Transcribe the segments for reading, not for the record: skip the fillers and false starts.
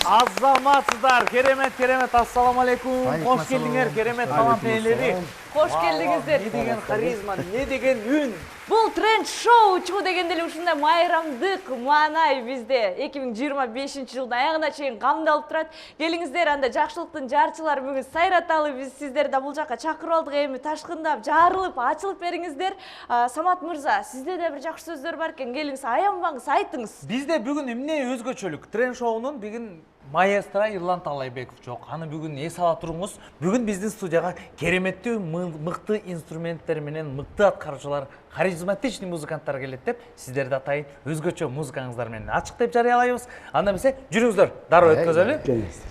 Азаматсыздар, керемет, ассаламу алейкум. Хош келдиңер, керемет талант ээлери. Хош келдиңиздер. Не деген харизма, не деген үн. Бул тренд шоу чуу дегенде эле ушундай майрамдык маанай бизде 2025-жылдын аягына чейин камдалып турат. Келиңиздер, анда жакшылыктын жарчылары бүгүн сайраталы, биз сиздерди бул жака чакырып алдык. Эми ташкындап, жарылып, ачылып бериңиздер. Самат мырза, сизде да бир жакшы сөздөр бар экен. Келиңиз, аянбаңыз, айтыңыз. Бизде бүгүн эмне өзгөчөлүк? Тренд шоунун бүгүн маэстро Ирлан Талайбеков жок. Аны бүгүн эс ала туруңуз. Бүгүн биздин студияга кереметтүү, мыкты инструменттер менен мыкты аткаруучулар, харизматичный музыканттар келет деп сиздерди атайын өзгөчө музыкаңыздар менен ачык деп жарыялайбыз. Анда эмесе жүрүңүздөр, дароо өткөзөлү.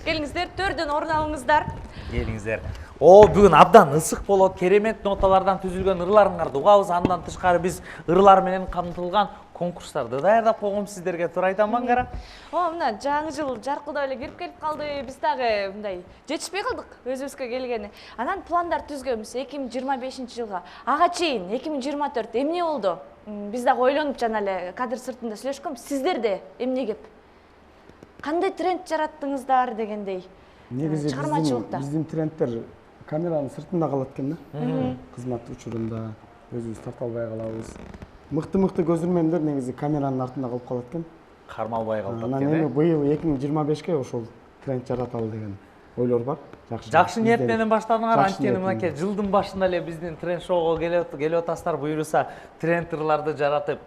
Келиңиздер, төрдөн орун алыңыздар. Келиңиздер. Бүгүн абдан ысык болот, керемет ноталардан түзүлгөн ырларыңарды угабыз. Андан тышкары биз ырлар менен камтылган конкурстарды даярдап койгом сиздерге. Туура айтамбы аңгара? Мына жаңы жыл жаркылдап эле кирип келип калды. Биз дагы мындай жетишпей калдык өзүбүзгө келгени. Анан пландар түзгөнбүз 2025-жылга. Ага чейин 2024 эмне болду? Биз дагы ойлонуп жана эле кадр сыртында сүйлөшкөнбүз. Сиздерде эмне кеп? Кандай тренд жараттыңыздар дегендей? Негизи биздин трендтер камеранын сыртында калат экен да. Кызмат учурунда өзүбүз тарта албай калабыз. Мыкты көзүрмөндөр негизи камеранын артында калып калат экен. Кармалбай калат экен. Анан эми быйыл 2025-ке ошол тренд жараталы деген ойлор бар. Жакшы ниет менен баштадыңар. Анткени мынакей жылдын башында эле биздин тренд шоуга келип атасыздар. Буюрса тренд ырларды жаратып,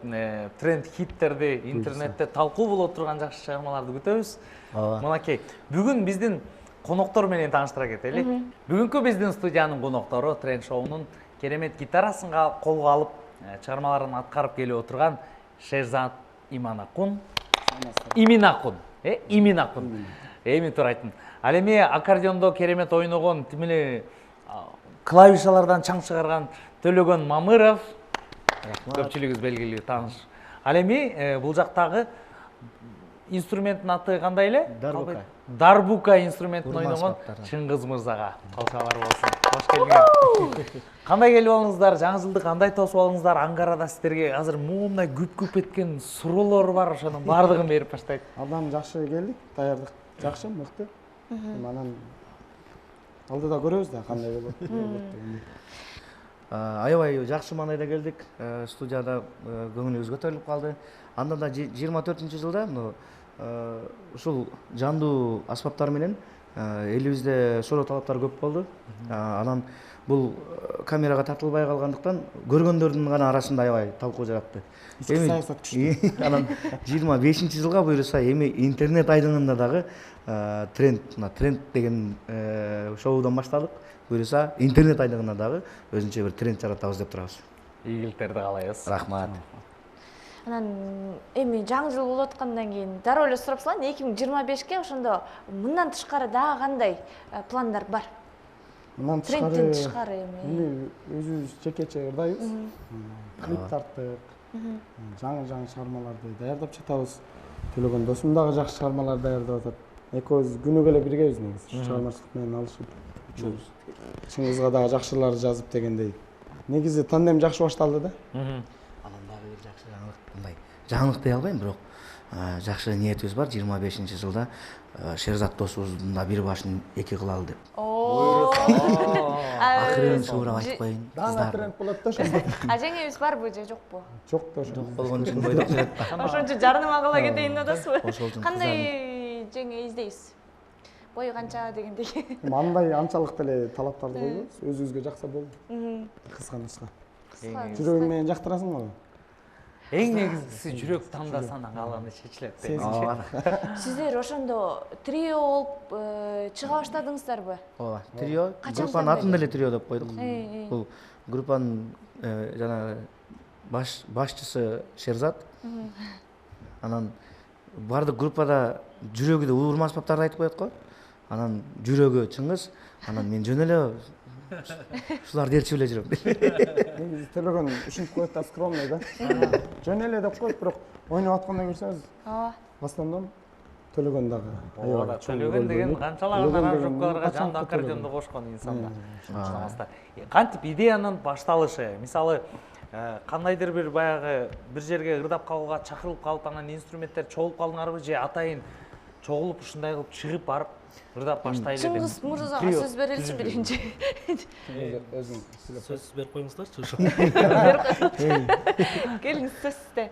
тренд хиттерди интернетте талкуу боло турган жакшы чыгармаларды күтөбүз. Мынакей бүгүн биздин коноктор менен тааныштыра кетели. Бүгүнкү биздин студиянын коноктору тренд шоунун керемет гитарасын колго алып чыгармаларын аткарып келип отурган Шерзат Иминакун. Эми туура айттым. Ал эми аккордеондо керемет ойногон, тимеле клавишалардан чаң чыгарган Төлөгөн Мамыров. Көпчүлүгүбүз белгилүү тааныш. Ал эми бул жактагы инструменттин аты кандай эле? Дарбука инструментин ойногон Чыңгыз мырзага калчалар болсун. Хош келдиңер. Кандай келип алыңыздар? Жаңы жылды кандай тосуп алыңыздар? Ангарада сиздерге азыр моундай күп эткен суроолор бар, ошонун баардыгын берип баштайт. Абдан жакшы келдик, даярдык жакшы, мыкты. Анан алдыда көрөбүз да кандай болот. Аябай жакшы маанайда келдик. Студияда көңүлүбүз көтөрүлүп калды. Анда да 24-жылда ушул жандуу аспаптар менен элибизде суроо талаптар көп болду. Анан бул камерага тартылбай калгандыктан көргөндөрдүн гана арасында аябай талкуу жаратты. Саясат күчтүү. Анан 25-жылга буюрса эми интернет айдыңында дагы тренд деген шоудан баштадык. Буюрса интернет айдыңында дагы өзүнчө бир тренд жаратабыз деп турабыз. Ийгиликтерди каалайбыз. Рахмат. Анан эми жаңы жыл болуп аткандан кийин дароо эле сурап салайын, 2025-ке ошондо мындан тышкары дагы кандай пландар бар? Мындан трендтен тышкары эми өзүбүз жекече ырдайбыз. Клип тарттык. Жаңы чыгармаларды даярдап жатабыз. Төлөгөн досум дагы жакшы чыгармалар даярдап атат. Экөөбүз күнүгө эле биргебиз негизи. Чыгармачылык менен алышып жүрөбүз. Чыңгызга дагы жакшыларды жазып дегендей. Негизи тандем жакшы башталды да. Анан дагы бир жакшы мындай жаңылык дей албайм, бирок жакшы ниетибиз бар. 25-жылда Шерзат досубуздун да бир башын эки кылалы деп. Акырын суурап айтып коеюн. Дагы тренд болот да ошондо. Жеңебиз барбы же жокпу? Жок да ошо. Жок болгон үчүн бойдок жүрөт. Ошончо жарнама кыла кетейин деп атасызбы? Ошол үчүн Кандай жеңе издейбиз? Бою канча дегендей. Андай анчалык деле талаптарды койбойбуз. Өзүбүзгө жакса болду. Кысканычка. Жүрөгүң менен жактырасың го. Эң негизгиси жүрөк тандасаң калганы чечилет дейм. Сиздер ошондо трио болуп чыга баштадыңыздарбы? Ооба, трио. Группанын атын деле трио деп койдук. Бул группанын жана башчысы Шерзат. Анан бардык группада жүрөгү да уурма аспаптарды айтып коет го. Анан жүрөгү Чыңгыз, анан мен жөн эле ушуларды ээрчип эле жүрөм. Негизи Төлөгөн ушинтип коет да, скромный да. Жөн эле деп коет, бирок ойноп атканда көрсөңүз. Ооба. Бастондон Төлөгөн дагы. Ооба, Төлөгөн деген канчалаган аранжировкаларга жандуу аккордеондо кошкон инсан да. Кантип идеянын башталышы, мисалы кандайдыр бир баягы бир жерге ырдап калууга чакырылып калып, анан инструменттер чогулуп калдыңарбы же атайын чогулуп ушундай кылып чыгып барып ырдап баштайлы деп. Чыңгыз мырзага сөз береличи биринчи. өзүң сүйлөп Сөз берип коюңуздарчы ошо. Келиңиз сөз сизде.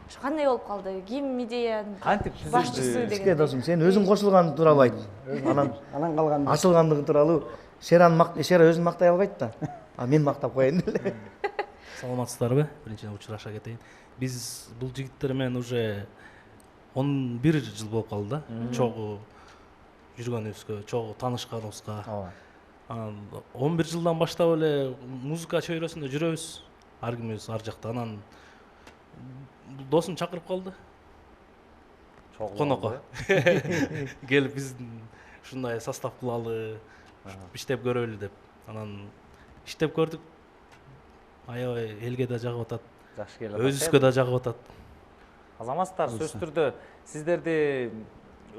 Ошо кандай болуп калды? Ким идеяны Кантип башчысы түзүлдү? Иске деген? досум, сен өзүң кошулган тууралуу айт. анан калган Ачылгандыгы тууралуу Шера өзүн мактай албайт да. А мен мактап коеюн деле. Саламатсыздарбы? Биринчиден учураша кетейин. Биз бул жигиттер менен уже 11 жыл болуп калды да. Чогуу жүргөнүбүзгө, чогуу таанышканыбызга. Анан 11 жылдан баштап эле музыка чөйрөсүндө жүрөбүз. Ар кимибиз ар жакта. Анан досум чакырып калды. Конокко. Келип биздин ушундай состав кылалы, иштеп көрөлү деп. Анан иштеп көрдүк. Аябай элге да жагып атат. Жакшы келип Өзүбүзгө да жагып атат. Азаматтар, сөзсүз түрдө сиздерди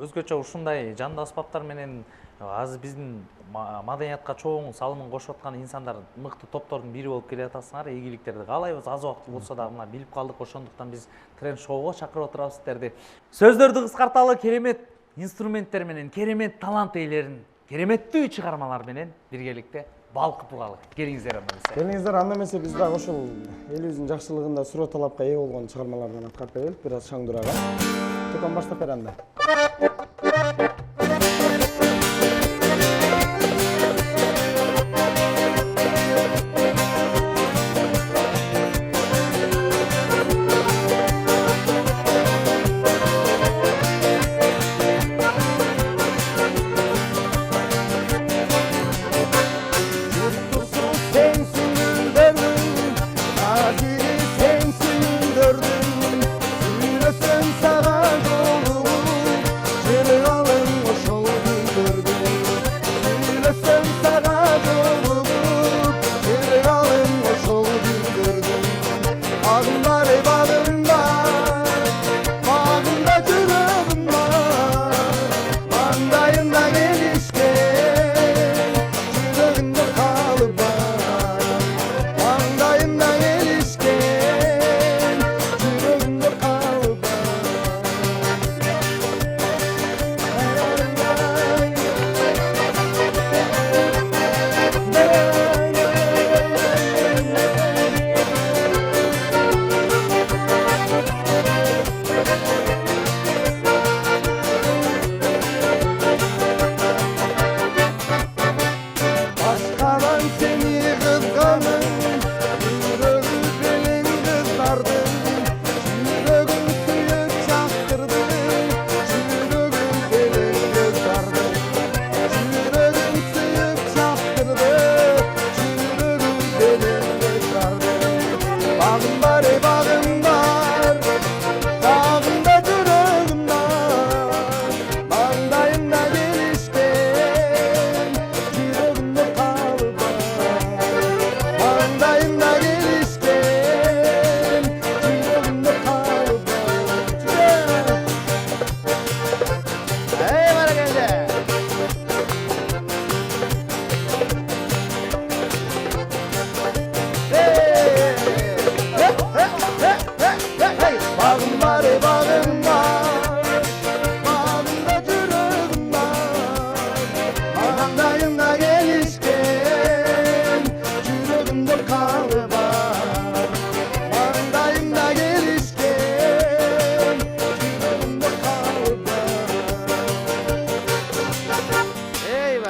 өзгөчө ушундай жанды аспаптар менен азыр биздин маданиятка чоң салымын кошуп аткан инсандар, мыкты топтордун бири болуп келе атасыңар. Ийгиликтерди каалайбыз. Аз убакыт болсо да мына билип калдык. Ошондуктан биз Тренд шоуга чакырып отурабыз сиздерди. Сөздөрдү кыскарталы, керемет инструменттер менен, керемет талант ээлерин, кереметтүү чыгармалар менен биргеликте балкып угалы. Келиңиздер анда эмесе. келиңиздер, анда эмесе биз дагы ушул элибиздин жакшылыгында суроо талапка ээ болгон чыгармалардан аткарып берелик, бир аз шаңдурага. Текон баштап бер анда.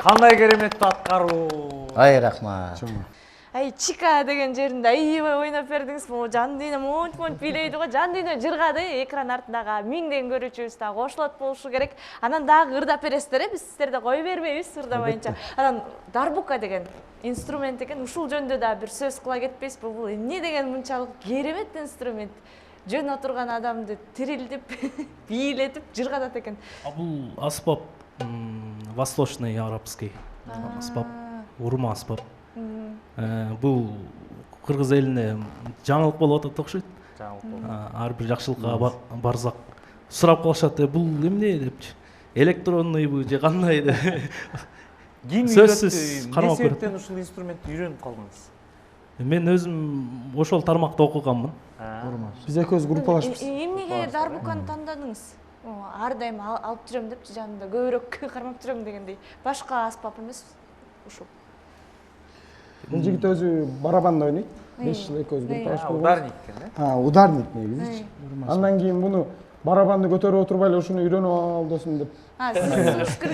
Кандай кереметтүү аткаруу. Ай рахмат. Ай, Чика деген жеринде аябай ойноп бердиңиз. Могу жан дүйнө монт бийлейди го, жан дүйнө жыргады. Экран артындагы миңден көрүүчүбүз дагы кошулат болушу керек. Анан дагы ырдап бересиздер, биз сиздерди кое бербейбиз ырдабайынча. Анан дарбука деген инструмент экен. Ушул жөндө да бир сөз кыла кетпейсизби? Бул эмне деген мынчалык керемет инструмент. Жөн отурган адамды тирилдип, бийлетип жыргатат экен. Бул аспап восточный арабский аспап, урма аспап. Бул кыргыз элине жаңылык болуп атат окшойт. Ар бир жакшылыкка барсак сурап калышат, бул эмне депчи. Электронныйбы же кандай деп. Ким Сөзсүз кармап көрөт. себептен ушул инструментти үйрөнүп калдыңыз? Мен өзүм ошол тармакта окуганмын. Биз экөөбүз группалашпыз. Эмнеге дарбуканы тандадыңыз? ар дайым алып жүрөм депчи жанымда көбүрөөк кармап жүрөм дегендей. Башка аспап эмес ушул. Бул жигит өзү барабанда ойнойт. 5 жыл экөөбүз группалаш болгонбуз. Ударник экен, Ударник негизичи. Андан кийин буну барабанды көтөрүп отурбай эле ушуну үйрөнүп ал досум деп. Сиз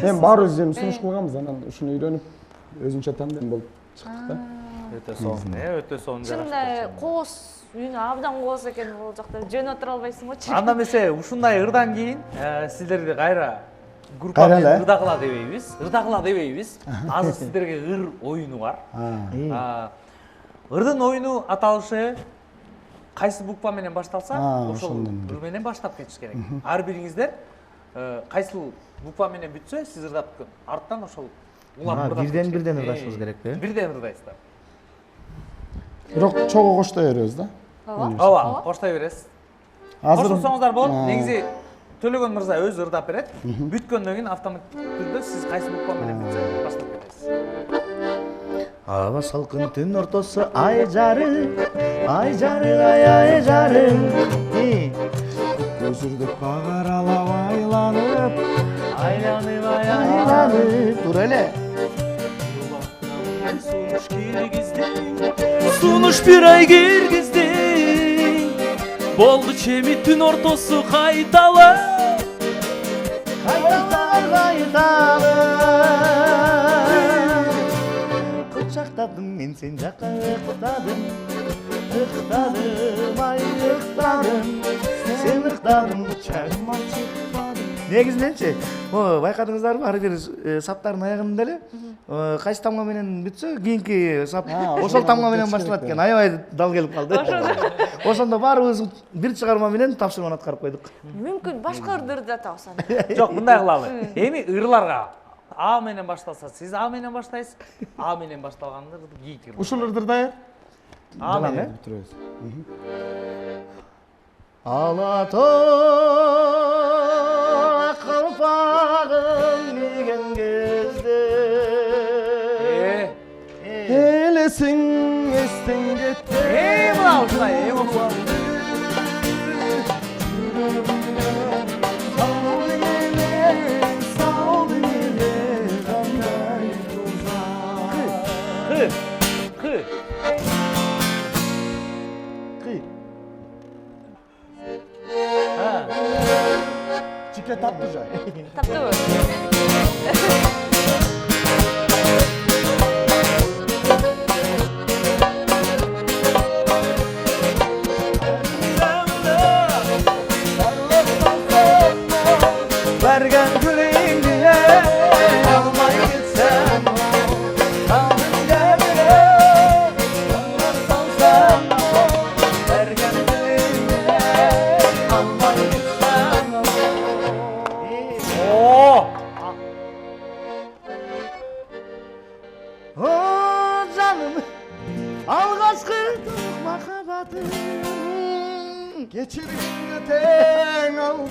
Эми баарыбыз эми сунуш кылганбыз, анан ушуну үйрөнүп өзүнчө тандем болуп чыктык да. Өтө сонун, өтө сонун чынында кооз үнү абдан кооз экен бул жакта. Жөн отура албайсыңбычы? Анда эмесе ушундай ырдан кийин сиздерди кайра группамен ырдагыла дебейбиз. Азыр сиздерге ыр оюну бар. Ырдын оюну аталышы кайсы буква менен башталса, ошол ыр менен баштап кетиш керек. Ар бириңиздер кайсыл буква менен бүтсө, сиз ырдап арттан ошол улам ырдап. Бирден ырдашыбыз керекпи? Бирден ырдайсыздар. Бирок чогуу коштой беребиз да. Ооба, коштой бересиз. Кошулсоңуздар болот. Негизи Төлөгөн мырза өзү ырдап берет. Бүткөндөн кийин автоматтык түрдө сиз кайсы буква менен бүтсө баштап кетесиз. Аба салкын түн ортосу ай жарым, ай жарым. Көзүрдүк багар алап Айланып, тура эле. Sunuş bir ay girgizdin Boldu çemi tün ortosu kaytalı Kucaktadım men sen jaka ıktadım ay ıktadım Sen ıktadın bıçağıma çıkmadın Негизиненчи, байкадыңыздарбы, ар бир саптардын аягында эле кайсы тамга менен бүтсө, кийинки сап ошол тамга менен башталат экен. Аябай дал келип калды. Ошондо баарыбыз бир чыгарма менен тапшырманы аткарып койдук. Мүмкүн башка ырды ырдатабыз анда. Жок, мындай кылалы. Эми ырларга А менен башталса, сиз А менен баштайсыз. А менен башталганда кийинки ыр. Ушул ырдырдай. А менен бүтүрөбүз. Alatoy kalpağın nigen gezde Elesin esten gitti. мына ушундай, ушундай. Çike tatlı jay. Таптыбы? Bergen güleyim diye almay gitsem Aldın gemine anlarsam sen Bergen güleyim diye almay gitsem O canım algaçkı makabatım Geçirimde ten almadım.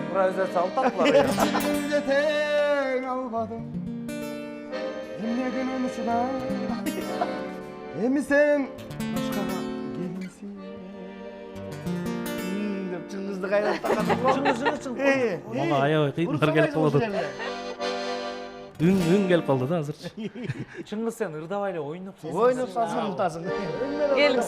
Импровизация алып таптылар. Geçirimde ten almadım. Emne gününü şuna. Emi sen başkaga gelinsin. деп чыңгызды кайрап такатып Мага аябай кыйындар келип калды. Үн келип калды да азырчы. Чыңгыз сен ырдабай эле ойноп ойноп салсаң унутасың Келиңиз.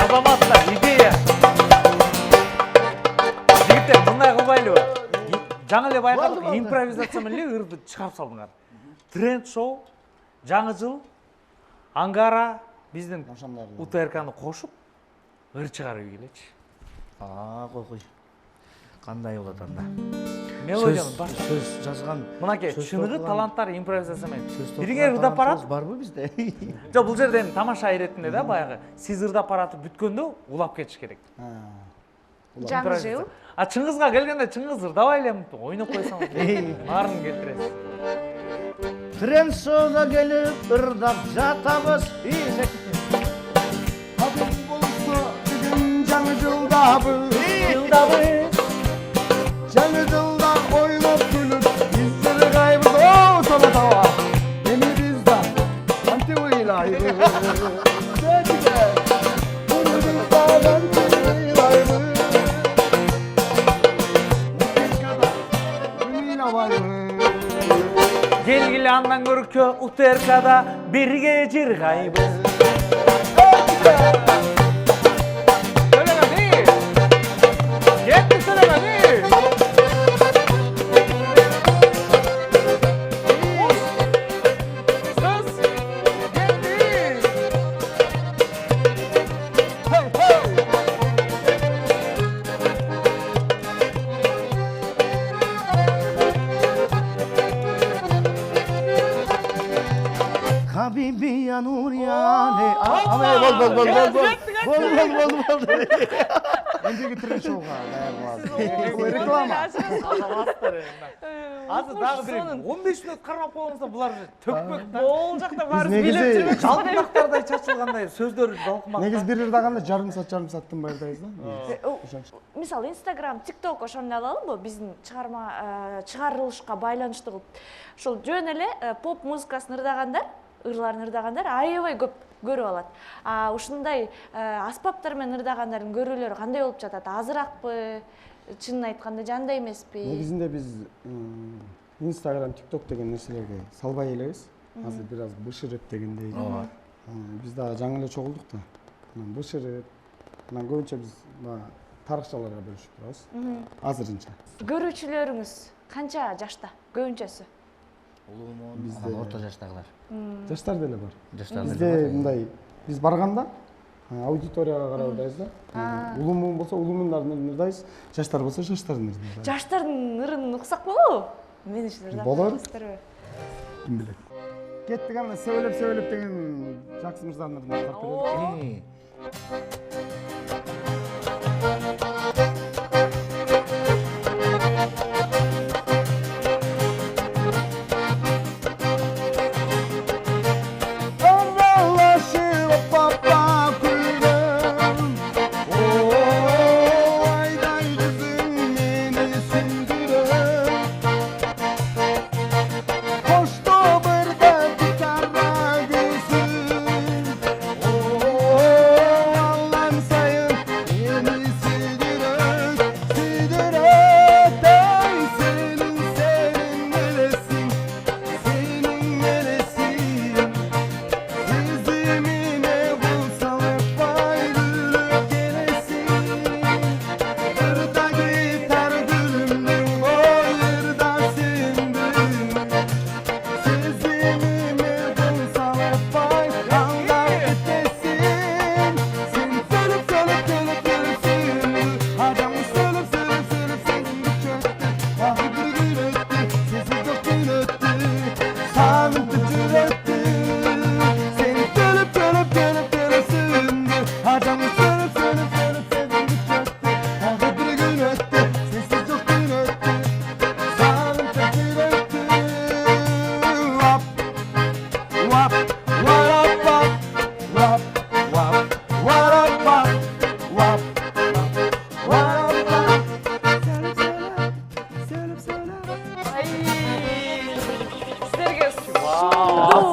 Азаматтар, идея. Жигиттер, мындай кылбайлыбы? Жаңы эле байкадык, импровизация менен эле ырды чыгарып салдыңар. Тренд шоу, жаңы жыл, Ангара биздин УТРКны кошуп ыр чыгарып келечи. койкуй кандай болот анда Мелодияны бар. сөз жазган Мынакей, чыныгы таланттар импровизация менен. Бириңер ырдап барат. барбы бизде? Жок, бул жерде эми тамаша иретинде да баягы сиз ырдап баратып бүткөндө улап кетиш керек. Жаңы жыл. А Чыңгызга келгенде Чыңгыз ырдабай эле ойноп койсоңуз баарын келтиресиз. Тренд шоуга келип ырдап жатабыз Kadın bulsa bugün canı cıldabı. Canı cılda oynap gülüp bizleri kaybı sola tava. Beni bizde anti uylaydı. Dediler. Beni bizde anti uylaydı. Ümüyle vardı. Келгиле андан көркө утеркада бирге жыргайбыз. Сөйлөгөни. Кетти сөйлөгөни. Сөз кетти. Hey hey. Habibi ya nur ya ne. Bol. Ендігі тірі шоуға даяр реклама. Азыр дагы бир 15 мүнөт кармап койгонсо булар төкпөк да. Бол жакта барып негизи билеп жүрмөкчү. Жалпактардай чачылгандай сөздөр далкымак. Негіз бір ырдағанда жарым сааттын байырдайыз да. Мисалы Instagram, TikTok ошону алалыбы биздин чыгарылышка байланыштуу кылып. Ошол жөн эле поп музыкасын ырдагандар, ырларын ырдагандар аябай көп көрүп алат. Ушундай аспаптар менен ырдагандардын көрүүлөрү кандай болуп жатат? Азыракпы? Чынын айтканда жандай эмеспи? Негізінде біз Instagram, TikTok деген нерселерге салбай элебиз. Азыр бир аз бышырып дегендей. Биз дагы жаңы эле чогулдук да. Бышырып, анан көбүнчө биз тарыхчаларга бөлүшүп турабыз. Азырынча. Көрүүчүлөрүңүз канча жашта? Көбүнчөсү? Улуумун орто жаштагылар. Жаштар деле бар. Жаштар Бизде мындай биз барганда аудиторияга карап ырдайбыз да. Улуумун болсо улуумундарын ырдайбыз, жаштар болсо жаштардын ырдайбыз. Жаштардын ырын уксак болобу? Мен үчүн ырдап Болор. жатасыздарбы? Ким билет. Кеттик анда сөйлөп деген Жаксы мырзанын ырдын ырдап берели.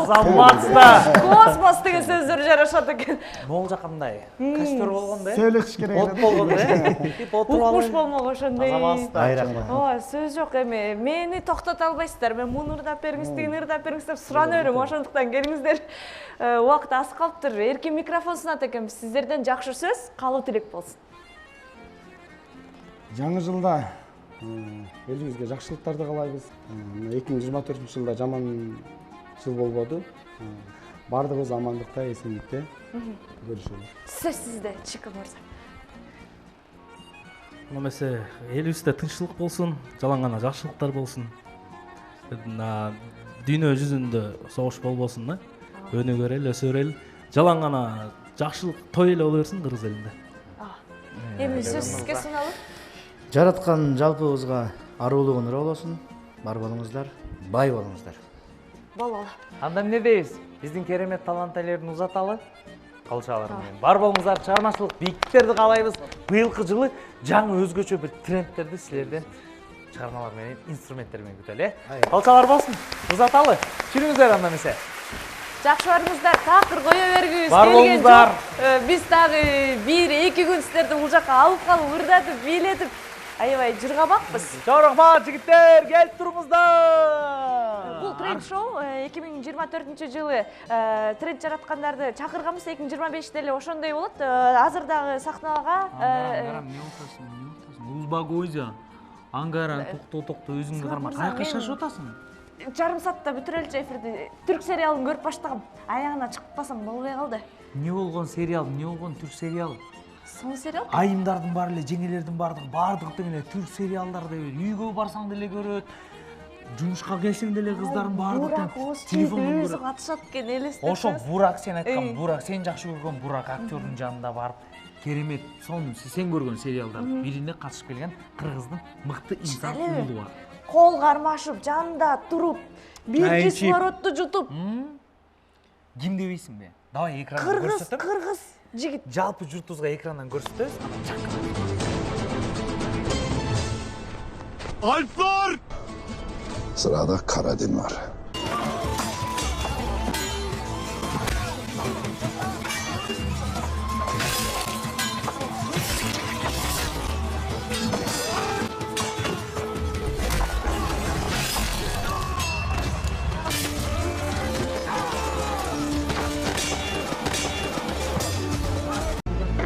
Заматсыздар. Космос деген сөздөр жарашат экен. Могул жакандай. Костер болгондой. Сөйлөшүш керек. От болгондой. Тип Укмуш болмок ошондой. Азаматсыздар. Ооба, сөз жок эми. Мени токтото албайсыздар. Мен муну ырдап бериңиз, тигини ырдап бериңиз деп суранып берем. Ошондуктан келиңиздер. Убакыт аз калыптыр. Эркин микрофон сунат экенбиз. Сиздерден жакшы сөз, калуу тилек болсун. Жаңы жылда элибизге жакшылыктарды каалайбыз. 2024-жылда жаман жыл болбоду. Бардыгыбыз амандыкта, эсиндикте көрүшөлү. Сөз сизде, Чика мырза. Эмесе элибизде тынччылык болсун, жалаң гана жакшылыктар болсун. Дүйнө жүзүндө согуш болбосун да. Өнүгөр эл, өсөр эл, жалаң гана жакшылык той эле боло берсин кыргыз элинде. Эми сөз сизге суналып. Жараткан жалпыбызга арулугун ыры болосун. Бар болуңуздар, бай болуңуздар. Бололу. Анда эмне дейбиз? Биздин керемет талант ээлерин узаталы. Калышалар менен. Бар болуңуздар, чыгармачылык бийиктиктерди каалайбыз. Быйылкы жылы жаңы өзгөчө бир трендтерди силерден чыгармалар менен инструменттер менен күтөлү. Калчалар болсун. Узаталы. Жүрүңүздөр анда эмесе. Жакшы барыңыздар, такыр кое бергибиз Бар келген болуңуздар. жок. Биз дагы 1-2 күн силерди бул жака алып калып, ырдатып, бийлетип, аябай жыргабакпыз. Жорохма жигиттер, келип туруңуздар. Бул тренд шоу 2024-жылы тренд жараткандарды чакырганбыз, 2025-те эле ошондой болот. Азыр дагы сахнага эмне болтасың? Узбагойза. Ангаран токто өзүңдү карма. Каяка шашып атасың? жарым саатта бүтүрөлчү эфирди. Түрк сериалын көрүп баштагам. Аягына чыгып калсам болбой калды. Не болгон сериал, не болгон түрк сериал? Сол сериал? Айымдардын баары эле, жеңелердин бардыгы деле түрк сериалдарды үйгө барсаң деле көрөт. Жумушка келсең деле кыздардын бардыгы телефондон өзү көрөт. катышат экен, элестеп. Ошо Бурак сен айткан Бурак, сен жакшы көргөн Бурак актёрдун жанында барып керемет сонун сен көргөн сериалдардын бирине катышып келген кыргыздын мыкты инсан уулу бар. Кол кармашып, жанында туруп, бир кислородду жутуп. Ким дебейсиңби? Давай экрандан көрсөтөм. Кыргыз жигит. Жалпы журтубузга экрандан көрсөтөбүз. Alplar! Sırada Karadin var.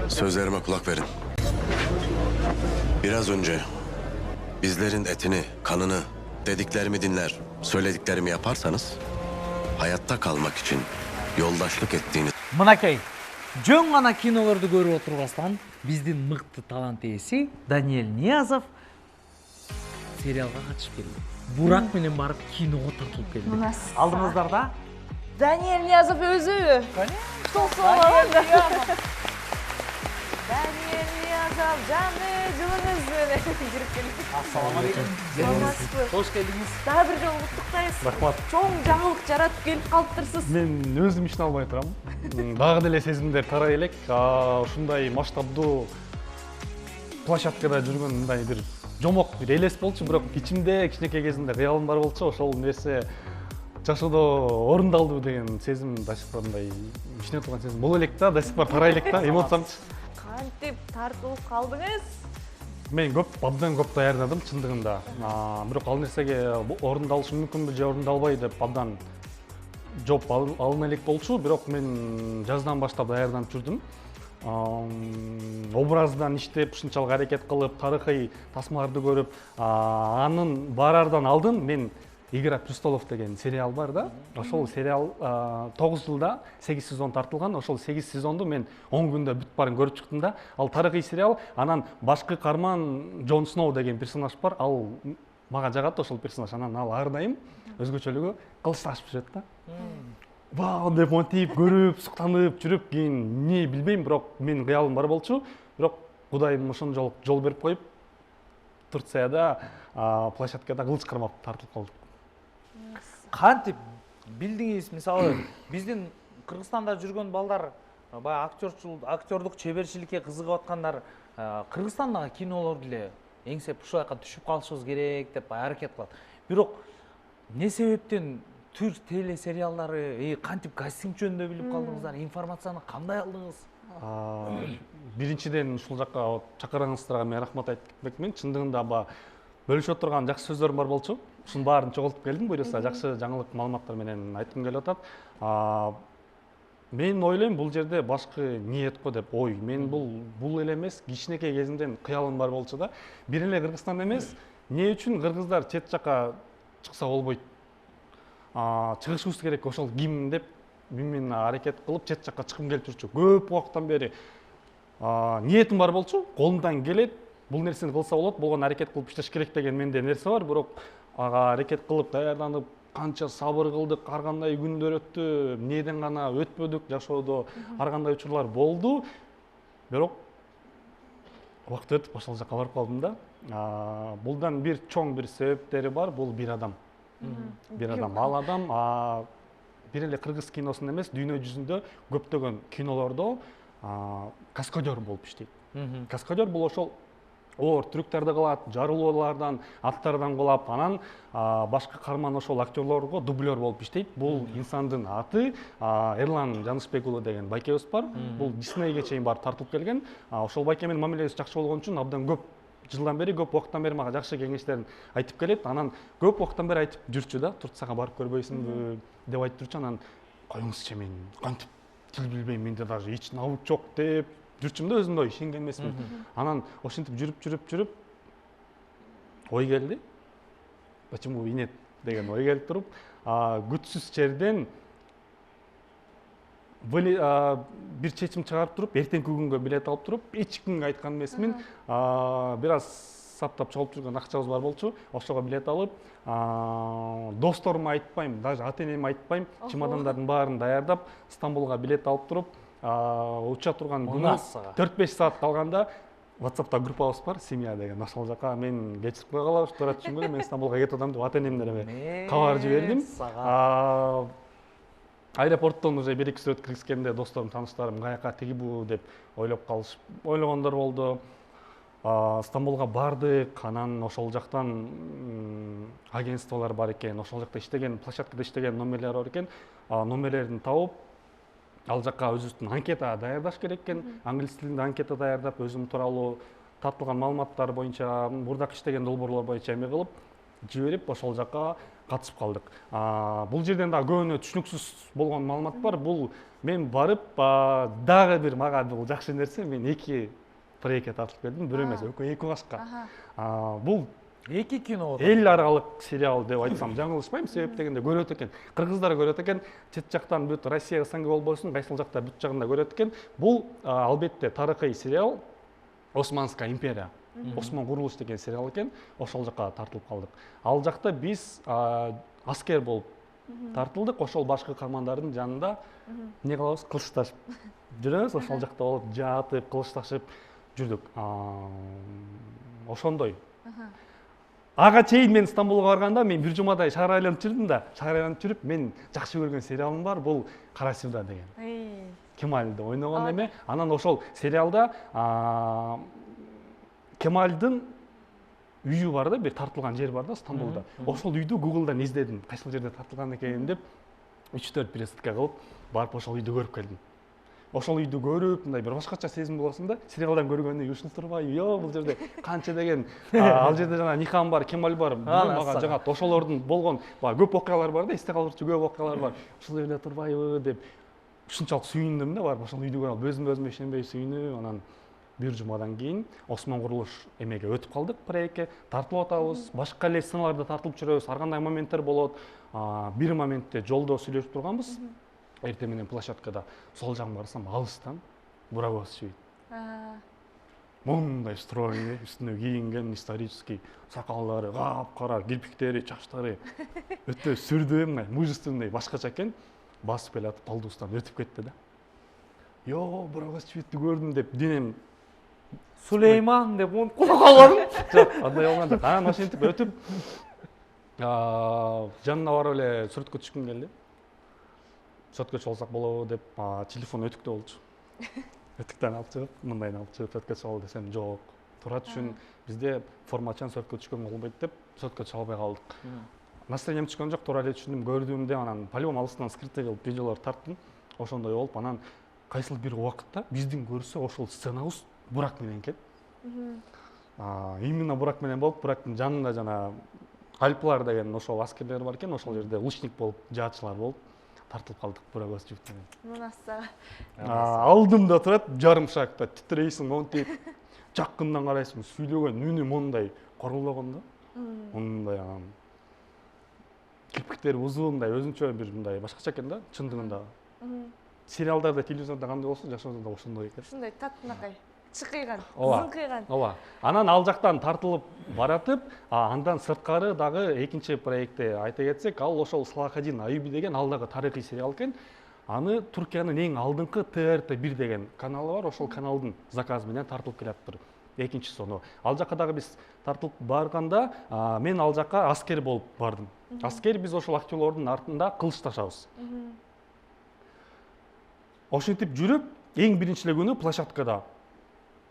Sözlerime kulak verin. Biraz önce bizlerin etini, kanını, dediklerimi dinler, söylediklerimi yaparsanız hayatta kalmak için yoldaşlık ettiğiniz Мынакей, жөн гана кинолорду көрүп отурбастан биздин мыкты талант ээси Даниэль Ниязов сериалга катышып келди. Бурак менен барып киного тартылып келди. Алдыңыздарда Даниэль Ниязов өзү. Даниэль Ниязов жаны жылыңыз менен кирип келдик. Ассаламу алейкум. Кош келдиңиз. Дагы бир жолу куттуктайбыз. Рахмат. Чоң жаңылык жаратып келип калыптырсыз. Мен өзүм ишин албай турам. Дагы деле сезимдер тарай элек. Ушундай масштабдуу площадкада жүргөн мындай бир жомок бир элес болчу, бирок ичимде кичинекей кезимде кыялым бар болчу, ошол нерсе жашоодо орундалды деген сезим до сих пор мындай ичине турган сезим боло элек да, до сих пор тарай элек да, эмоциямчы. Кантип тартылып калдыңыз? Мен абдан көп даярдадым чындыгында. Бирок ал нерсеге орундалышы мүмкүнбү же орундалбай деп абдан жооп алына элек болчу, бирок мен жаздан баштап даярданып жүрдүм. Образдан иштеп, ушунчалык аракет кылып, тарыхый тасмаларды көрүп, анын баарардан алдын мен Игра престолов деген сериал бар да. Ошол сериал 9 жылда 8 сезон тартылган. Ошол 8 сезонду мен 10 күндө бүт баарын көрүп чыктым да. Ал тарыхый сериал. Анан башкы карман Джон Сноу деген персонаж бар. Ал мага жагат ошол персонаж. Анан ал ар дайым өзгөчөлүгү кылыч ташып жүрөт да. Вау деп монтип, көрүп, суктанып жүрүп, кийин эмне билбейм, бирок менин кыялым бар болчу. Бирок Кудайым ошончолук жол берип коюп, Турцияда площадкада кылыч кармап тартылып калдык. Кантип билдиңиз, мисалы биздин Кыргызстанда жүргөн балдар баягы актёрдук чеберчиликке кызыгып аткандар Кыргызстандагы кинолорду эле эңсеп ушул жака түшүп калышыбыз керек деп аракет кылат. Бирок эмне себептен түрк телесериалдары кантип кастинг жөнүндө билип калдыңыздар, информацияны кандай алдыңыз? Биринчиден ушул жакка чакырганыңыздарга мен рахмат айтып кетмекмин. Чындыгында бөлүшө турган жакшы сөздөрүм бар болчу. Ушунун баарын чогултуп келдим, буюрса жакшы жаңылык маалыматтар менен айткым келип атат. Мен ойлойм бул жерде башкы ниет го деп ой. Мен бул эле эмес, кичинекей кезимден кыялым бар болчу да. Бир эле Кыргызстан эмес, эмне үчүн кыргыздар чет жака чыкса болбойт? Чыгышыбыз керек, ошол ким деп мен аракет кылып чет жака чыккым келип жүрчү. Көп убакыттан бери ниетим бар болчу, колумдан келет. Бул нерсени кылса болот, болгон аракет кылып иштеш керек деген менде нерсе бар, бирок ага аракет кылып даярданып, канча сабыр кылдык, ар кандай күндөр өттү, эмнеден гана өтпөдүк жашоодо, ар кандай учурлар болду. Бирок убакыт өтүп ошол жака барып калдым да. Булдан бир чоң бир себептери бар, бул бир адам. Бир адам, ал адам бир эле кыргыз киносунда эмес, дүйнө жүзүндө көптөгөн кинолордо каскадер болуп иштейт. Каскадер бул ошол оор трюктарды кылат, жарылуулардан, аттардан кылап, анан башка каарман ошол актерлорго дублер болуп иштейт. Бул инсандын аты Эрлан Жанышбек уулу деген байкебиз бар. Бул Диснейге чейин барып тартылып келген. Ошол байке менен мамилебиз жакшы болгон үчүн абдан көп жылдан бери, көп убакыттан бери мага жакшы кеңештерин айтып келет. Анан көп убакыттан бери айтып жүрчү да, Турцияга барып көрбөйсүңбү деп айтып жүрчү. Анан коюңузчу, мен кантип тил билбейм, менде даже эч навык жок деп жүрчүм да, өзүмдө ишенген эмесмин. Анан ошентип жүрүп ой келди. Почему и нет деген ой келип туруп, күтсүз жерден бир чечим чыгарып туруп, эртеңки күнгө билет алып туруп, эч кимге айткан эмесмин. Бир аз саптап чогулуп жүргөн акчабыз бар болчу. Ошого билет алып, досторума айтпайм, даже ата-энеме айтпайм, чемодандардын баарын даярдап, Стамбулга билет алып туруп, уча турган күнү 4-5 саат калганда WhatsApp'та группабыз бар, семья деген. Ошол жака мен кечирип кой калабыз, тура түшүнгүлө, мен Стамбулга кетип атам деп ата-энемдерге кабар жибердим. Аэропорттон уже 1-2 сүрөт киргизгенде досторум, тааныштарым каяка тиги бу деп ойлоп калышып, ойлогондор болду. Стамбулга бардык, анан ошол жактан агентстволор бар экен, ошол жакта иштеген, площадкада иштеген номерлер бар экен. Номерлерин тауып, ал жакка өзүбүздүн анкета даярдаш керек экен. Англис тилинде анкета даярдап, өзүм тууралуу тартылган маалыматтар боюнча, мурдак иштеген долбоорлор боюнча эме кылып жиберип, ошол жакка катышып калдык. Бул жерден дагы көбүнө түшүнүксүз болгон маалымат бар. Бул мен барып, дагы бир мага бул жакшы нерсе, мен 2 проектке тартылып келдим, бир эмес, 2 башка. Бул 2 кино. Эл аралык сериал деп айтсам жаңылышпайм, себеп дегенде көрөт экен. Кыргыздар көрөт экен, чет жактан бүт Россия СНГ болбосун, кайсыл жакта бүт жагында көрөт экен. Бул албетте тарыхый сериал, Османская империя. Осман курулуш деген сериал экен. Ошол жакка тартылып калдык. Ал жакта биз аскер болуп тартылдык. Ошол башкы каармандардын жанында эмне кылабыз? Кылычташып жүрөбүз. Ошол жакта болуп жатып, кылычташып жүрдүк. Ошондой. Ага чейин мен Стамбулга барганда, мен бир жумадай шаар айланып жүрдүм да. Шаар айланып жүрүп, мен жакшы көргөн сериалым бар, бул Кара Севда деген. Кемальды ойногон эме. Анан ошол сериалда Кемальдын үйү бар да, бир тартылган жер бар да Стамбулда. Ошол үйдү Google'дан издедим, кайсыл жерде тартылган экен деп 3-4 пересадка кылып, барып ошол үйдү көрүп келдим. Ошол үйдү көрүп, мындай бир башкача сезим болосуң да, сериалдан көргөнү ушул турбайбы? Йо, бул жерде канча деген, ал жерде жана Нихан бар, Кемаль бар, мага жагат. Ошолордун болгон көп окуялар бар да, эсте калырчу көп окуялар бар. Ушул жерде турбайбы деп ушунчалык сүйүндүм да, барып ошол үйдү көрүп, өзүмө ишенбей сүйүнүп, анан бир жумадан кийин Осман курулуш эмеге өтүп калдык, проектке тартылып атабыз. Башка эле сценаларда тартылып жүрөбүз, ар кандай моменттер болот. Бир моментте жолдо сүйлөшүп турганбыз. Эртең менен площадкада сол жагын барсам, алыстан бурабыз чүйт. Мондай стройный, үстүнө кийинген, исторический, сакалдары кара, кирпиктери, чачтары өтө сүрдүү, мужественный, башкача экен. Басып келатып, алдыбыздан өтүп кетти да. Йо, бурабыз чүйттү көрдүм деп денем Сулейман деп кула калган. Жок, андай болгон жок. Анан ошентип өтүп, жанына барып эле сүрөткө түшкүм келди. Сөткө чолсак болобу деп телефон өтүктө болчу. Өтүктөн алып чыгып, мындайын алып чыгып сөткө чабал десем, жок. Тура түшүн, бизде формачан сөткө түшкөнгө болбойт деп сөткө чабалбай калдык. Настроением түшкөн жок, тура эле түшүндүм, көрдүм деп анан по-любому алыстан скрытый кылып видеолор тарттым. Ошондой болуп, анан кайсыл бир убакытта биздин көрсө ошол сценабыз Бурак менен экен. Именно Бурак менен болуп, Бурактын жанында жана Альплар деген ошол аскерлер бар экен, ошол жерде лучник болуп, жаатчылар болуп тартылып калдык бурабыз жүйт менен. Алдымда турат, жарым шагта титрейсиң, монтип, жакындан карайсың, сүйлөгөн үнү мондай корулгон да. Мондай кирпиктери узундай, өзүнчө бир мындай башкача экен да, чындыгында. Сериалдарда, телевизордо кандай болсо, жашоодо да ошондой экен. Ушундай татынакай, чыкыйган, Ооба. зыңкыйган. Ооба. Анан ал жактан тартылып баратып, андан сырткары дагы экинчи проектте айта кетсек, ал ошол Салахаддин Аюби деген ал дагы тарыхый сериал экен. Аны Туркиянын эң алдыңкы ТРТ1 деген каналы бар, ошол каналдын заказы менен тартылып келаптыр. Экинчи сону. Ал жакка дагы биз тартылып барганда, мен ал жакка аскер болуп бардым. Аскер биз ошол актерлордун артында кылычташабыз. Ошентип жүрүп, эң биринчи күнү площадкада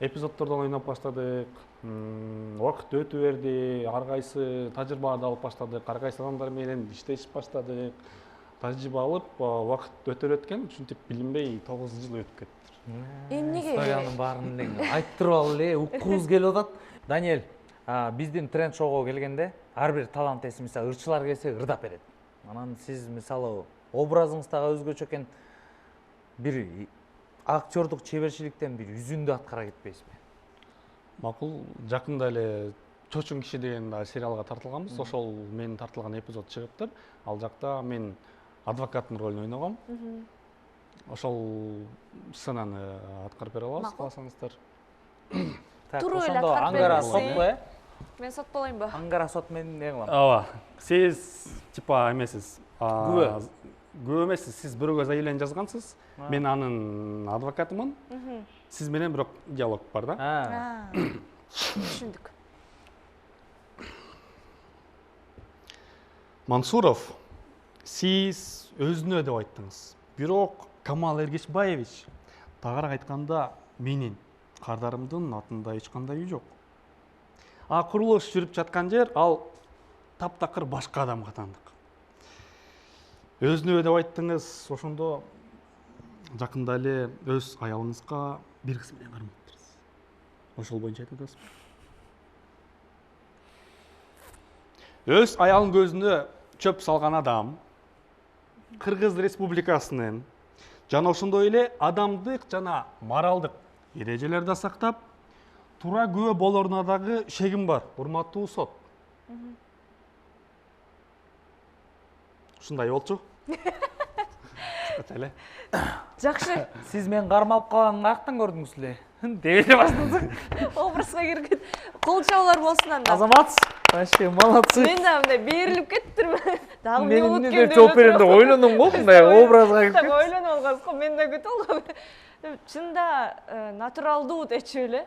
эпизоддордон ойноп баштадык. Убакыт өтүп берди, ар кайсы тажрыйбаларды алып баштадык, ар кайсы адамдар менен иштешип баштадык. Тажрыйба алып, убакыт өтө экен, ушинтип билинбей 9 жыл өтүп кетти. Эмнеге? Историянын баарын эле айтып туруп алалы эле, уккубуз келип атат. Даниэль, биздин тренд шоуга келгенде ар бир талант ээси мисалы ырчылар келсе ырдап берет. Анан сиз мисалы образыңыз дагы өзгөчө экен, бир актёрдук чеберчиликтен бир үзүндү аткара кетпейсизби? Макул, жакында эле Чочун киши деген сериалга тартылганбыз. Ошол менин тартылган эпизод чыгыптыр. Ал жакта мен адвокаттын ролун ойногом. Ошол сценаны аткарып бере алабыз, кааласаңыздар. Туруп эле Ошондо аткарып аңгара бериңиз, сотпу, Мен соттолоймбу? Аңгара сот менен эмне кылам? Ооба. Сиз типа эмесиз. Күбө. Күбө эмессиз. Сиз бирөөгө заявление жазгансыз. Мен анын адвокатымын. Сиз менен бирок диалог бар да. Түшүндүк. Мансуров, сиз өзүнө деп айттыңыз. Бирок Камал Эргечбаевич тагыраак айтканда менин кардарымдын атында эч кандай үй жок. Курулуш жүрүп жаткан жер ал таптакыр башка адам катандык. Өзүнө деп айттыңыз, ошондо жакында эле өз аялыңызга бир кыз менен кармаптырсыз. Ошол боюнча айтып атасызбы? Өз аялын көзүнө чөп салган адам Кыргыз Республикасынын жана ошондой эле адамдык жана моралдык эрежелерди сактап, туура күбө болоруна дагы шегим бар, урматтуу сот. Ушундай болчу. Эле. Жакшы. Сиз мен кармалып калганымды каяктан көрдүңүз эле? Деп эле баштадыңыз. Образга кирген. Кол чабуулар болсун анда. Азамат, вообще молодцы. Мен да мындай берилип кеттирмин. Дагы Мен болот эмне экен деп жооп берем деп ойлондум го, мындай образга кирип. Так ойлонуп алгансыз го, мен да күтүп алгам. Чында натуралдуу дечү эле.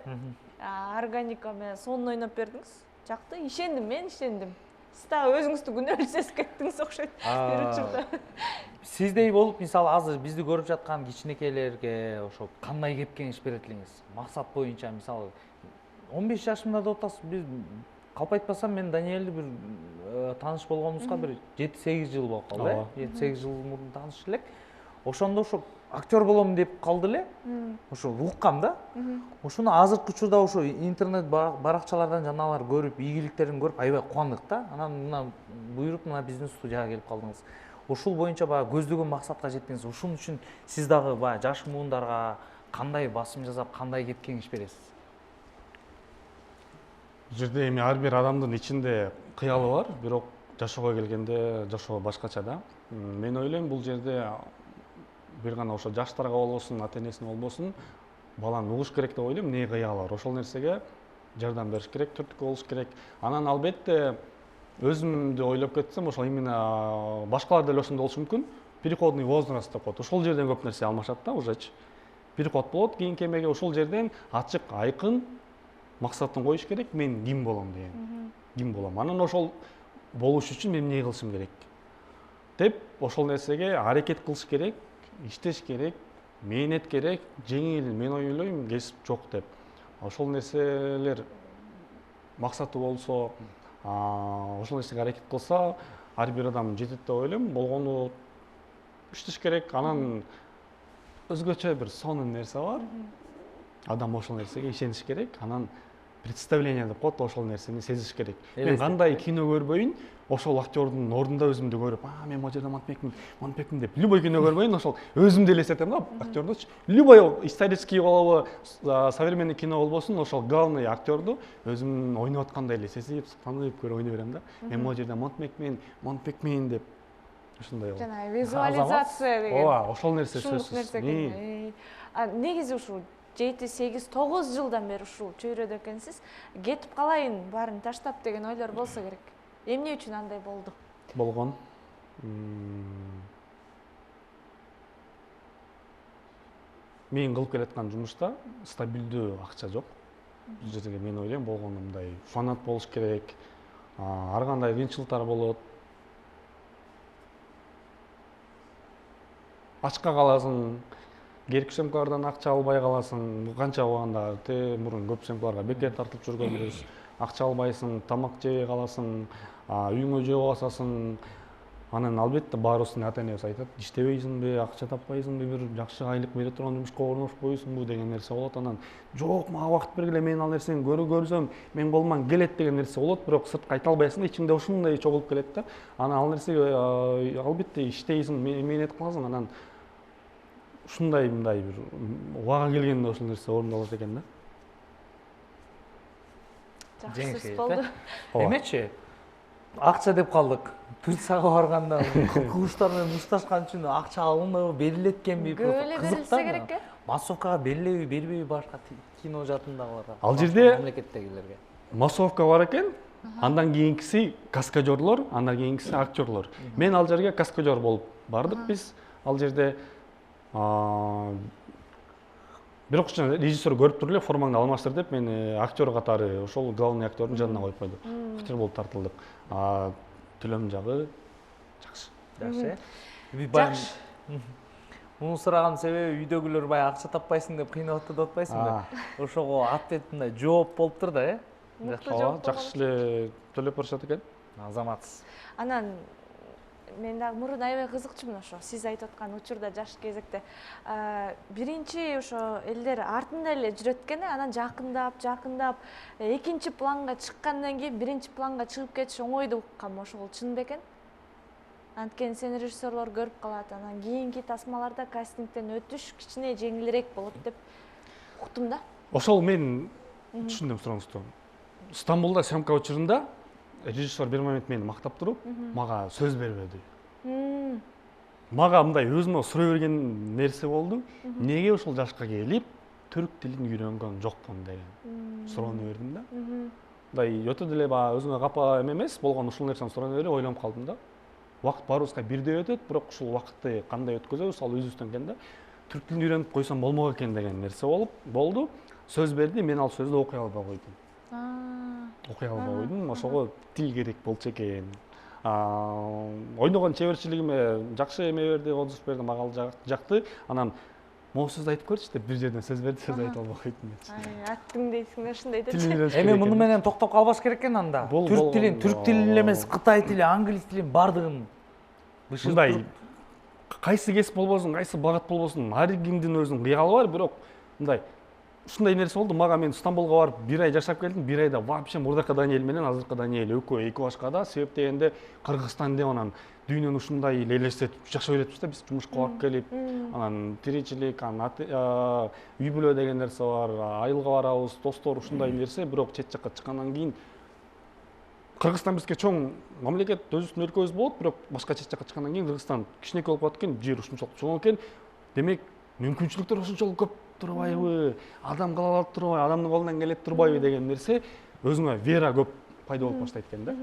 Органика менен сонун ойноп бердиңиз. Жакты, ишендим, мен ишендим. Сиз да өзүңүздү күнөөлүү сезип кеттиңиз окшойт. Бир учурда. Сиздей болуп, мисалы азыр бизди көрүп жаткан кичинекейлерге ошо кандай кеп кеңеш берет элеңиз? Максат боюнча мисалы 15 жашымда деп атасыз, биз калп айтпасам мен Даниэлди бир тааныш болгонубузга бир 7-8 жыл болуп калды, 7-8 жыл мурун тааныш элек. Ошондо ошо актер болом деп калды эле. Ошо уккам да. Ошону азыркы учурда ошо интернет баракчалардан жанагылар көрүп, ийгиликтерин көрүп аябай кубандык да. Анан мына буйруп мына биздин студияга келип калдыңыз. Ушул боюнча баягы көздөгөн максатка жеттиңиз. Ушун үчүн сиз дагы баягы жаш муундарга кандай басым жасап, кандай кеп кеңеш бересиз? Бул жерде эми ар бир адамдын ичинде кыялы бар, бирок жашоого келгенде жашоо башкача да. Мен ойлойм бул жерде бир гана ошо жаштарга болбосун, ата энесине болбосун, баланы угуш керек деп ойлойм, эмне кыялы бар. Ошол нерсеге жардам бериш керек, түрткү болуш керек. Анан албетте өзүмдү ойлоп кетсем, ошол именно башкалар деле ошондой болушу мүмкүн. Переходный возраст деп коет. Ошол жерден көп нерсе алмашат да, ужечи. Переход болот кийинки эмеге, ошол жерден ачык, айкын максатын коюш керек. Мен ким болом деген. Ким болом. Анан ошол болуш үчүн мен эмне кылышым керек деп, ошол нерсеге аракет кылыш керек, иштеш керек, мээнет керек. Жеңил, мен ойлойм, кесип жок деп. Ошол нерселер максаты болсо, ошол нерсеге аракет кылса, ар бир адам жетет деп ойлойм. Болгону иштеш керек. Анан өзгөчө бир сонун нерсе бар. Адам ошол нерсеге ишениш керек. Анан представление деп коет, ошол нерсени сезиш керек. Мен кандай кино көрбөйүн, ошол актёрдун ордунда өзүмдү көрүп, мен могу жерде монтпекмин деп, любой кино көрбөйүн, ошол өзүмдү элестетем да, актёрдучу. Любой исторический болобу, современный кино болбосун, ошол главный актёрду өзүм ойноп аткандай эле сезип, танып көрүп ойной берем да. Мен могу жерде монтпекмин деп. Ушундай болот. Жана визуализация деген. Ооба, ошол нерсе Ушул нерсе экен. Негизи ушул 7-8-9 жылдан бери ушул чөйрөдө экенсиз. Кетип калайын, баарын таштап деген ойлор болсо керек. Эмне үчүн андай болду? Болгон. Мен кылып келаткан жумушта стабилдүү акча жок. Бул жерге мен ойлойм болгону мындай фанат болуш керек. Ар кандай кыйынчылыктар болот. Ачка каласың, керектүү сөмкалардан акча албай каласың. Канча убагында мурун көп сөмкаларга бекер тартылып жүргөнбүз. Акча албайсың, тамак жебей каласың, үйүңө жөө басасың. Анан албетте баарыбыздын ата-энебиз айтат, иштебейсиңби, акча таппайсыңбы, бир жакшы айлык бере турган жумушка орношпойсуңбу деген нерсе болот. Анан жок, мага убакыт бергиле, мен ал нерсени көрсөм, мен колуман келет деген нерсе болот, бирок сыртка айта албайсың, ичиңде ушундай чогулуп келет да. Анан ал нерсеге албетте иштейсиң, мээнет кыласың, анан ушундай мындай бир убага келгенде ошол нерсе орундалат экен да. Жакшы сөз болду. Эмечи? Акча деп калдык. Турцияга барганда куштар менен мушташкан үчүн акча алыныбы, берилет экенби? Көп эле берилсе керек э? Массовкага берилеби, бербейби башка кино жаатындагыларга? Ал жерде мамлекеттегилерге. массовка бар экен. Андан кийинкиси каскадёрлор, андан кийинкиси актерлор. Мен ал жерге каскадёр болуп бардык биз. Ал жерде бирок режиссер көрүп туруп эле формаңды алмаштыр деп мени актер катары ошол главный актердун жанына коюп койду. Актер болуп тартылдык. Төлөм жагы жакшы. Жакшы. Жакшы. Муну сураган себеби үйдөгүлөр баягы акча таппайсың деп кыйнап атты деп атпайсыңбы? Ошого ответ мындай жооп болуп тур да, Жакшы эле төлөп беришет экен. Азаматсыз. Анан мен дагы мурун аябай кызыкчумун ошо сиз айтып аткан учурда жаш кезекте биринчи ошо элдер артында эле жүрөт экен, анан жакындап экинчи планга чыккандан кийин биринчи планга чыгып кетиш оңой деп уккам. Ошол чын бекен? Анткени сценаристерлор көрүп калат, анан кийинки тасмаларда кастингден өтүш кичине жеңилирээк болот деп уктум да. Ошол мен түшүндүм сурооңузду. Стамбулда съемка учурунда режиссер бир момент мени мактап туруп, мага сөз бербеди. Мага мындай өзүмө суроо берген нерсе болду. Неге ошол жашка келип түрк тилин үйрөнгөн жокмун деген суроону бердим да. Мындай өтө деле өзүмө капа эмес болгон ушул нерсени суроону берип ойлонуп калдым да. Убакыт баарыбызга бирдей өтөт, бирок ушул убакытты кандай өткөзөбүз, ал өзүбүздөн экен да. Түрк тилин үйрөнүп койсом болмок экен деген нерсе болду. Сөз берди, мен ал сөздү окуй албай койдум. Окуй албай койдум, ошого тил керек болчу экен. Ойногон чеберчилигиме жакшы эме берди, отзыв берди, мага ал жакты. Анан могу сөз айтып көрчү деп бир жерден сөз берди, сөз айта албай койдум. Аттың дейсиң, ушундай деп. Эми муну менен токтоп калбаш керек экен анда. Түрк тилин эле эмес, кытай тили, англис тилин бардыгын. Мындай кайсы кесип болбосун, кайсы багыт болбосун, ар кимдин өзүнүн кыйгалы бар, бирок мындай ушундай нерсе болду. Мага мен Стамбулга барып бир ай жашап келдим. Бир айда вообще мурдакы Даниэль менен азыркы Даниэль экөө эки башкада. Себеп дегенде Кыргызстан деп анан дүйнөнү ушундай элестетип жашай беретпиз да биз жумушка барып келип, анан тиричилик, үй бүлө деген нерсе бар, айылга барабыз, достор ушундай нерсе. Бирок чет жакка чыккандан кийин Кыргызстан бизге чоң мамлекет, өзүбүздүн өлкөбүз болот, бирок башка чет жакка чыккандан кийин Кыргызстан кичинекей болуп калат экен, жер ушунчалык чоң экен. Демек, мүмкүнчүлүктөр ушунчалык көп турбайбы, адам кыла алат турбайбы, адамдын колунан келет турбайбы деген нерсе өзүңө вера көп пайда болуп баштайт экен да.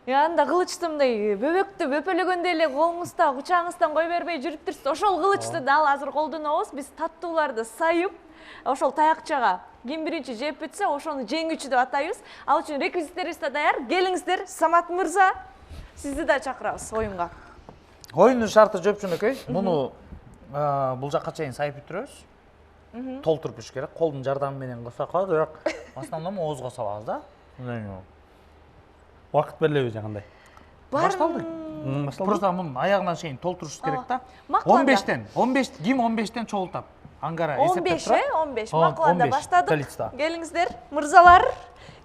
Анда кылычты мындай бөбөктү бөпөлөгөндөй эле колуңузда, кучагыңыздан кой бербей жүрүп турсуз. Ошол кылычты дал азыр колдонобуз. Биз таттууларды сайып, ошол таякчага ким биринчи жеп бүтсө, ошону жеңүүчү деп атайбыз. Ал үчүн реквизиттерибиз да даяр. Келиңиздер, Самат мырза, сизди да чакырабыз оюнга. Оюндун шарты жөпчүнөкөй. Муну бул жакка чейин сайып бүтүрөбүз. Толтуруп туруш керек. Колдун жардамы менен кылсак болот, бирок основном оозго салабыз да. Убакыт берилеби же кандай? Башталды. Просто мунун аягынан чейин толтуруш керек да. 15тен, 15 ким 15тен чогултат? Аңгара эсептеп турат. 15, макуланда баштадык. Келиңиздер, мырзалар.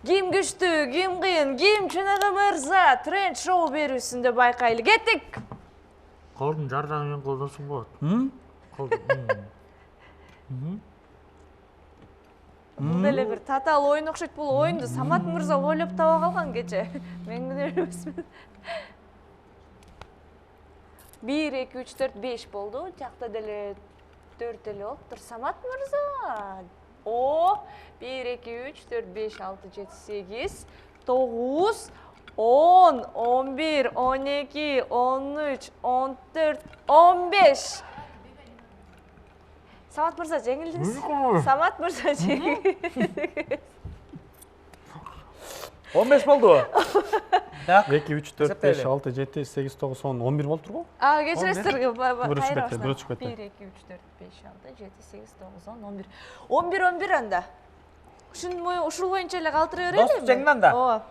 Ким күчтүү, ким кыйын, ким чыныгы мырза, тренд шоу берүүсүндө байкайлы. Кеттик. Колдун жардамы менен колдонсоң болот. Бул деле бир татаал оюн окшойт. Бул оюнду Самат мырза ойлоп таба калган кече. Мен гана эмесмин. 1, 2, 3, 4, 5 болду. Жакта деле 4 эле болуптур. Самат мырза. 1, 2, 3, 4, 5, 6, 7, 8, 9, 10, 11, 12, 13, 14, 15. Самат мырза жеңилдиңиз. Самат мырза жеңилдиңиз. 15 болду. Так. 2, 3, 4, 5, Эсептеле. 6, 7, 8, 9, 10, 11 болуп турбу? Кечиресиздер. Бир учуп кетти, бир учуп кетти. 1, 2, 3, 4, 5, 6, 7, 8, 9, 10, 11 анда. Ушул боюнча эле калтыра берели. Достук жеңнен да. Ооба.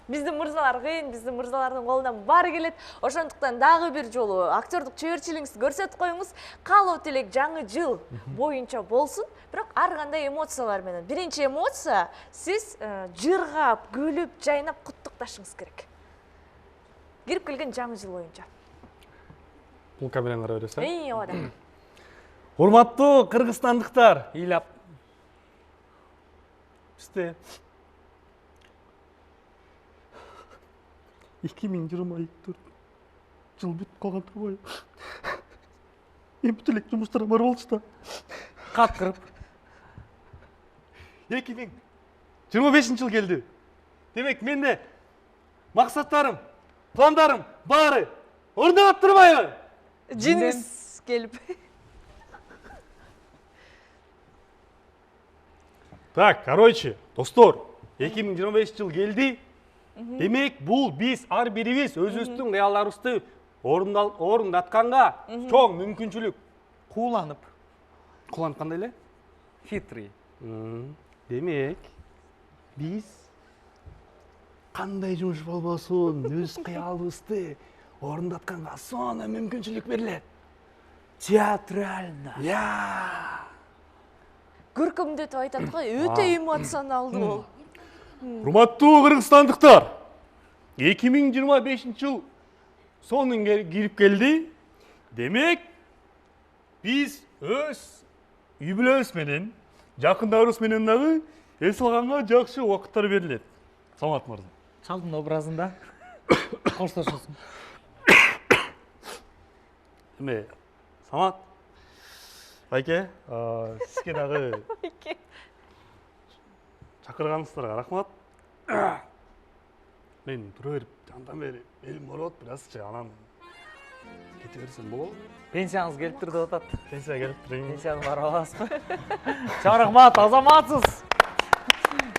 Биздин мырзалар кыйын, биздин мырзалардын колунан баары келет. Ошондуктан дагы бир жолу актёрдук чеберчилигиңизди көрсөтүп коюңуз. Каалоо тилек жаңы жыл боюнча болсун, бирок ар кандай эмоциялар менен. Биринчи эмоция сиз жыргап, күлүп, жайнап куттукташыңыз керек. Кирип келген жаңы жыл боюнча. Бул камераны карап бересиз. Ооба да. Урматтуу кыргызстандыктар, ыйлап. Бизде 2024 жыл бүтүп калган турбайбы? Мен бүт элек жумуштарга барып алчу да. Каткырып. 2025 жыл келди. Демек менде максаттарым, пландарым баары ордоноп турбайбы? Жиниңиз келип. Так, короче, достор, 2025 жыл келди. Демек, бул биз ар бирибиз өзүбүздүн кыялдарыбызды орундатканга чоң мүмкүнчүлүк. Кууланып. Куланып кандай эле? Хитрый. Демек, биз кандай жумуш болбосун, өз кыялыбызды орундатканга сонун мүмкүнчүлүк берилет. Театрально. Көркөмдөтүп айтат го, өтө эмоционалдуу бол. Урматтуу кыргызстандыктар, 2025 жыл сонун кирип келди. Демек, биз өз үй бүлөбүз менен, жакындарыбыз менен дагы эс алганга жакшы убакыттар берилет. Самат мырза. Чалдын образында коштошосуң. Эме, Самат. Байке, сизге дагы чакырганыңыздарга рахмат. Мен тура берип, жандан бери элим ооруп биразчы, анан кете берсем болобу? Пенсияңыз келиптир деп атат. Пенсия келиптир. Пенсияны барып аласызбы? Рахмат, азаматсыз.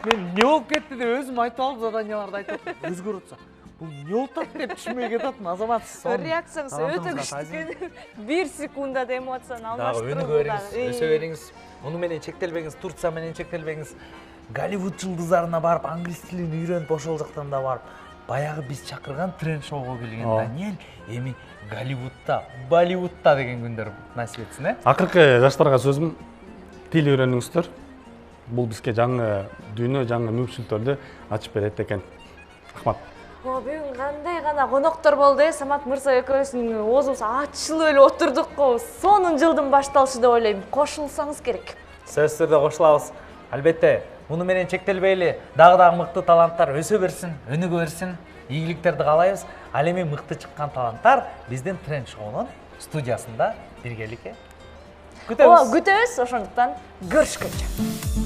Мен не болуп кетти деп өзүм айтып алып, заданияларды айтып атам. Өзгөрүп атса, бул не болуп атат деп түшүнбөй кетатмын, азаматсыз. Реакцияңыз өтө күчтүү. 1 секундада эмоцияны Дагы алмаштырып. өнүгө бериңиз, өсө бериңиз. Муну менен чектелбеңиз, Турция менен чектелбеңиз. Голливуд жылдыздарына барып, англис тилин үйрөнүп, ошол жактан да барып, баягы биз чакырган тренд шоуга келген Даниэль эми Голливудта, Болливудта деген күндөр насип этсин, Акыркы жаштарга сөзүм, тил үйрөнүңүздөр. Бул бизге жаңы дүйнө, жаңы мүмкүнчүлүктөрдү ачып берет экен. Рахмат. Бүгүн кандай гана коноктор болду, Самат мырза экөөбүздүн оозубуз ачылып эле отурдук го. Сонун жылдын башталышы деп ойлойм. Кошулсаңыз керек. Сөзсүз түрдө кошулабыз. Албетте, муну менен чектелбейли. Дагы мыкты таланттар өсө берсин, өнүгө берсин. Ийгиликтерди каалайбыз. Ал эми мыкты чыккан таланттар биздин тренд шоунун студиясында биргеликке күтөбүз. Күтөбүз, ошондуктан көрүшкөнчө.